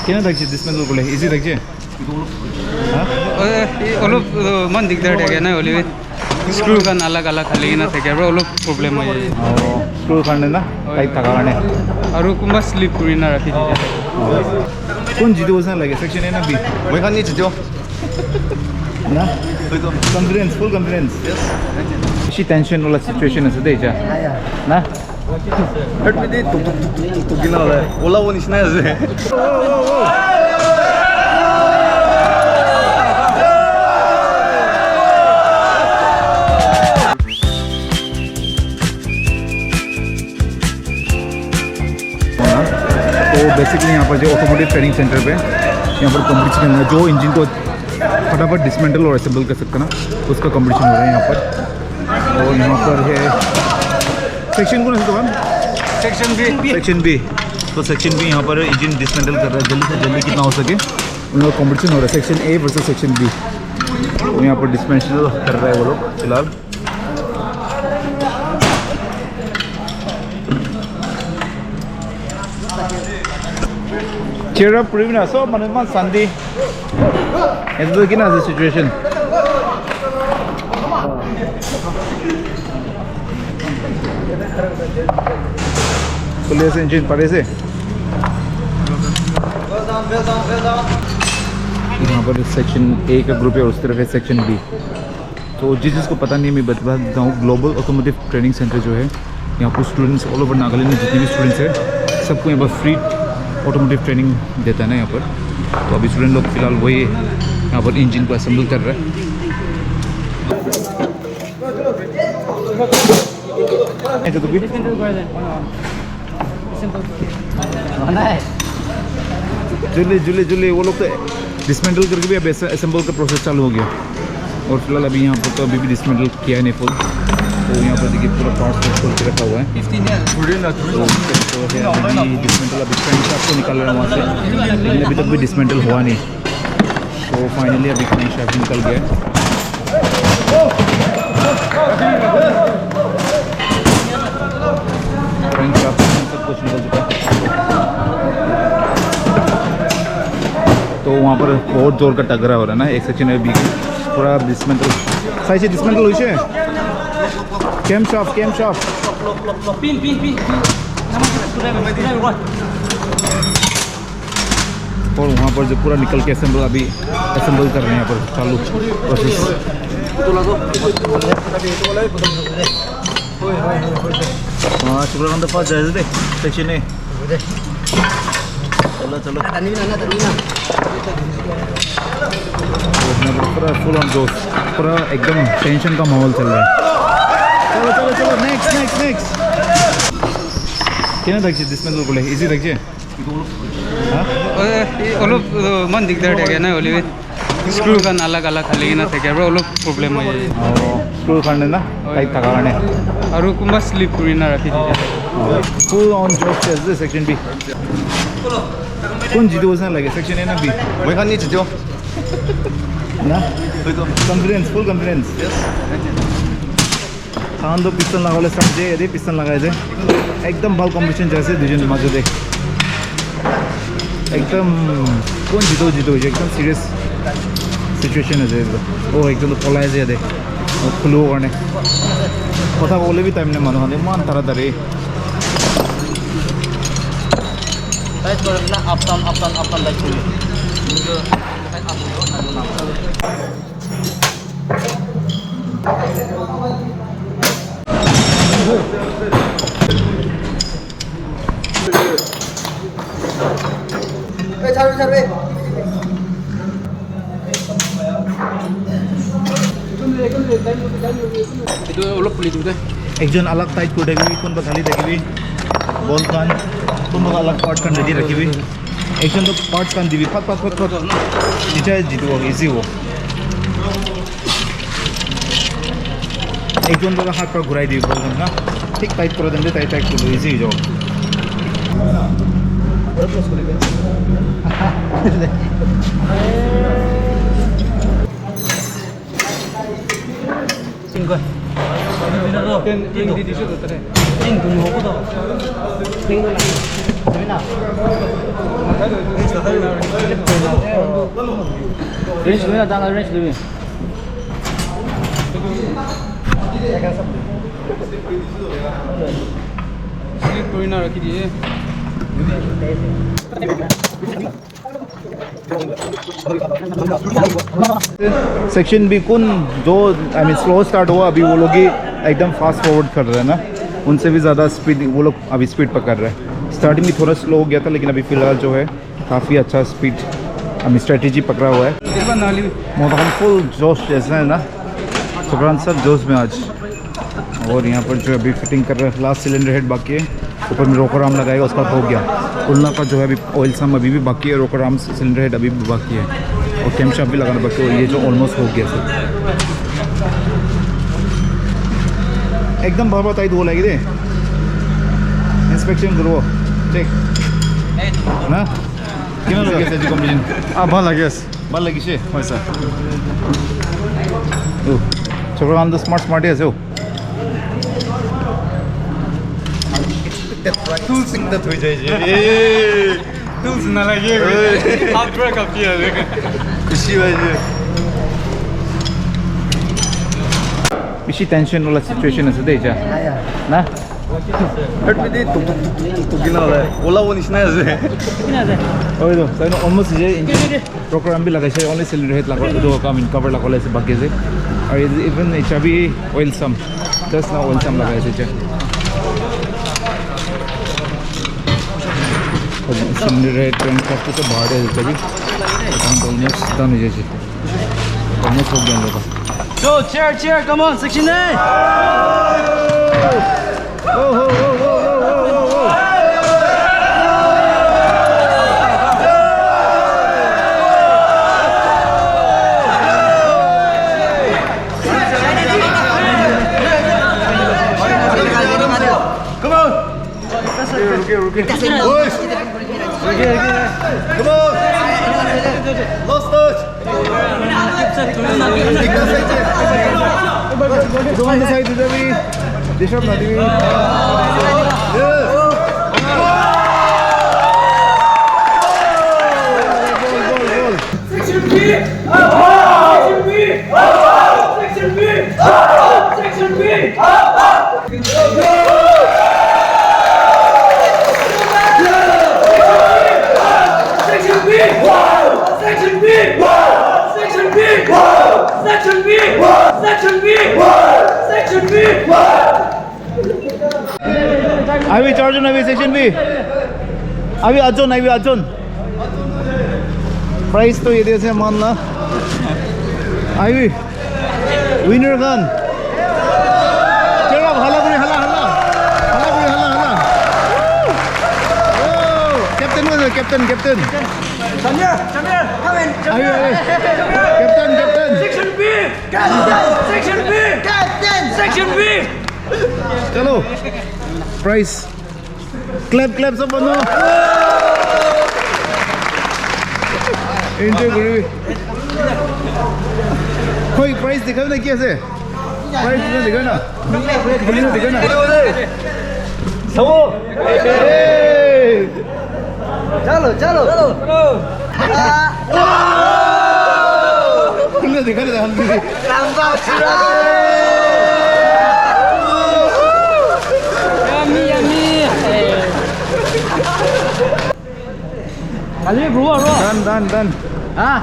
কেনে থাকছে ডিসমেন্টাল করলে ইজি থাকছে অলপ মান দিগদাৰ থাকে না হলি স্ক্ৰু কান আলাগ আলাগ খালি না থাকে আৰু অলপ প্ৰব্লেম হৈ যায় স্ক্ৰুৰ কাৰণে না টাইট থকাৰ কাৰণে আৰু কোনোবা স্লিপ কৰি না ৰাখি দিয়ে কোন জিতো যেন লাগে সেকশন এ না বি মই খান জিতো না কনফিডেন্স ফুল কনফিডেন্স বেছি টেনশন वाला সিচুয়েশন আছে দে যা না হট মে দে টুক টুক টুক টুক টুক গিনা ওলা ও নিচিনা আছে तो बेसिकली यहाँ पर जो ऑटोमोटिव ट्रेनिंग सेंटर पे यहाँ पर कंपटीशन है जो इंजन को फटाफट डिसमेंटल और असेंबल कर सकता ना उसका कंपटीशन हो रहा है यहाँ पर और यहाँ पर है सेक्शन कौन है सेक्शन बी तो सेक्शन बी यहाँ पर इंजन डिसमेंटल कर रहा है जल्दी से जल्दी कितना हो सके उन लोग कंपटीशन हो रहा है section a versus section b तो यहाँ पर डिसमेंटल कर रहा है वो लोग फिलहाल cheer up Privina so man Sunday it's looking at the situation police engine parece यहाँ पर सेक्शन ए का ग्रुप है और उस तरफ है सेक्शन बी तो जिसको पता नहीं मैं बता देता हूँ ग्लोबल ऑटोमोटिव ट्रेनिंग सेंटर जो है यहाँ पर स्टूडेंट्स ऑल ओवर नागालैंड में जितने भी स्टूडेंट्स हैं सबको यहाँ पर फ्री ऑटोमोटिव ट्रेनिंग देता है ना यहाँ पर तो अभी स्टूडेंट लोग फिलहाल वही यहाँ पर इंजन को असेंबल कर रहा है जुले वो लोग तो डिसमेंटल करके भी अब असेंबल का प्रोसेस चालू हो गया और फिलहाल अभी यहाँ पर तो अभी भी डिसमेंटल किया है नहीं फुल तो यहाँ पर देखिए पूरा पार्ट्स खोल के रखा हुआ है डिसमेंटल अभी फ्रेंड शाफ्ट को निकाल रहा है वहाँ से लेकिन अभी तक भी डिसमेंटल हुआ नहीं तो फाइनली अभी फ्रेंड शाफ्ट निकल गया फ्रेंड शाफ्ट सब कुछ निकल चुका है तो वहाँ पर बहुत जोर का टकरा हो रहा है ना एक सेक्शन में भी पूरा डिसमेंटल सही से डिसमेंटल हुई है केम शॉप पिन और वहाँ पर जो पूरा निकल के असेंबल अभी असेंबल कर रहे हैं यहाँ पर चालू प्रोसेस हाँ शुक्र फर्स्ट जाए थे सेक्शन ए चलो पूरा फुल ऑन जोश पूरा एकदम टेंशन का माहौल चल रहा है चलो नेक्स्ट কেনে থাকছে ডিসমেন্টাল করলে ইজি থাকছে অলপ মান দিগদাৰ থাকে না হলি স্ক্ৰু কান আলাগ আলাগ খালি না থাকে আৰু অলপ প্ৰব্লেম হৈ যায় স্ক্ৰুৰ কাৰণে না টাইট থকাৰ কাৰণে আৰু কোনোবা স্লিপ কৰি না ৰাখি দিয়ে ফুল অন জব আছে সেকশন বি কোন জিতো যেন লাগে সেকশন এ না বি মই খান জিতো না কনফিডেন্স ফুল কনফিডেন্স खान तो पिस्टन लगाले समझे यदि पिस्टन लगाए थे एकदम भल कॉम्पिटिशन जैसे दुजन मजे दे एकदम कौन जीतो एकदम सीरियस सिचुएशन है ओ एकदम तो पलाए जे दे खुलो करने कथा बोले भी टाइम ने मानो हाने मान तारातारी टाइट कर ना अप डाउन टाइट कर একজন अलग टाइट को देखबी कोन खाली देखबी बॉल कान कोन अलग पार्ट कान रेडी रखबी একজন तो पार्ट्स कान दिबी फट जिता जितो इजी हो একজন तो हाथ पर घुराई दिबी बॉल ना ठीक टाइट कर देंगे टाइट कर लो इजी हो जाओ Hindi di siya doon. Range dulu ya, tanggal range dulu. Slip कोई ना रखी दिए सेक्शन बी कौन जो आई मीन स्लो स्टार्ट हुआ अभी वो लोग ही एकदम फास्ट फॉरवर्ड कर रहे हैं ना, उनसे भी ज़्यादा स्पीड वो लोग अभी स्पीड पकड़ रहे हैं। स्टार्टिंग में थोड़ा स्लो हो गया था लेकिन अभी फ़िलहाल जो है काफ़ी अच्छा स्पीड अभी स्ट्रेटेजी पकड़ा हुआ है। मोहन फुल जोश जैसा है ना, सुबह सब जोश में आज। और यहाँ पर जो अभी फिटिंग कर रहे हैं, लास्ट सिलेंडर हेड बाकी है, ऊपर में रोकर आर्म लगाएगा, उसका हो गया। उल्ला का जो है अभी ऑयल सम अभी भी बाकी है, रोकर आर्म सिलेंडर हेड अभी भी बाकी है, और कैम शाफ्ट भी लगाना बाकी है। ये जो ऑलमोस्ट हो गया सर, एकदम भाव बताई दो लगी दे इंस्पेक्शन करो चेक ना क्यों लगे से कॉम्बिनेशन ভাল লাগে আছে ভাল লাগিছে হয় স্যার ও ছোট আম তো স্মার্ট স্মার্টই আছে ও টুল সিংটা হয়ে যায় যে Tools ना लगे हाथ ब्रेक अप किया খুশি হয় যে বেশি টেনশন वाला सिचुएशन আছে দেইছা না হেডমিদি টুক টুক টুক টুক টুক কিনা হলে ওলাবো নিচিনাই আছে ওই তো তাই অলমোস্ট যে প্রোগ্রাম भी लगाइছে ओनली सिलेंडर हेड लगा दो काम इन कवर लगा लेছে बाकी से और इवन एचआरबी ऑयल सम जस्ट ना ऑयल सम लगाइছে चे सिलेंडर हेड ट्रेन का तो बाहर है तभी हम ऑलमोस्ट डन हो जाए ऑलमोस्ट हो गया लोग Go, chair, come on, section A! Come on! रुके Come on! Lost touch! Doon sa side Davi. Dishop na Davi. Section B! Section B! Section B! Section B! Section B! Section B! Section B! Section B! Section B! Section B! Avi charge Avi section B. Avi Ajon. Price तो ये दे से मान ला. Avi winner gun. चलो हला. Captain. Come here! Come in! Avi. Captain. Section B! Section B! Section B! चलो price clap सब बनो enjoy करो कोई प्राइस दिखाओ ना कैसे प्राइस दिखाओ ना सबो चलो दिखा दे हम Kali bro. done Ah.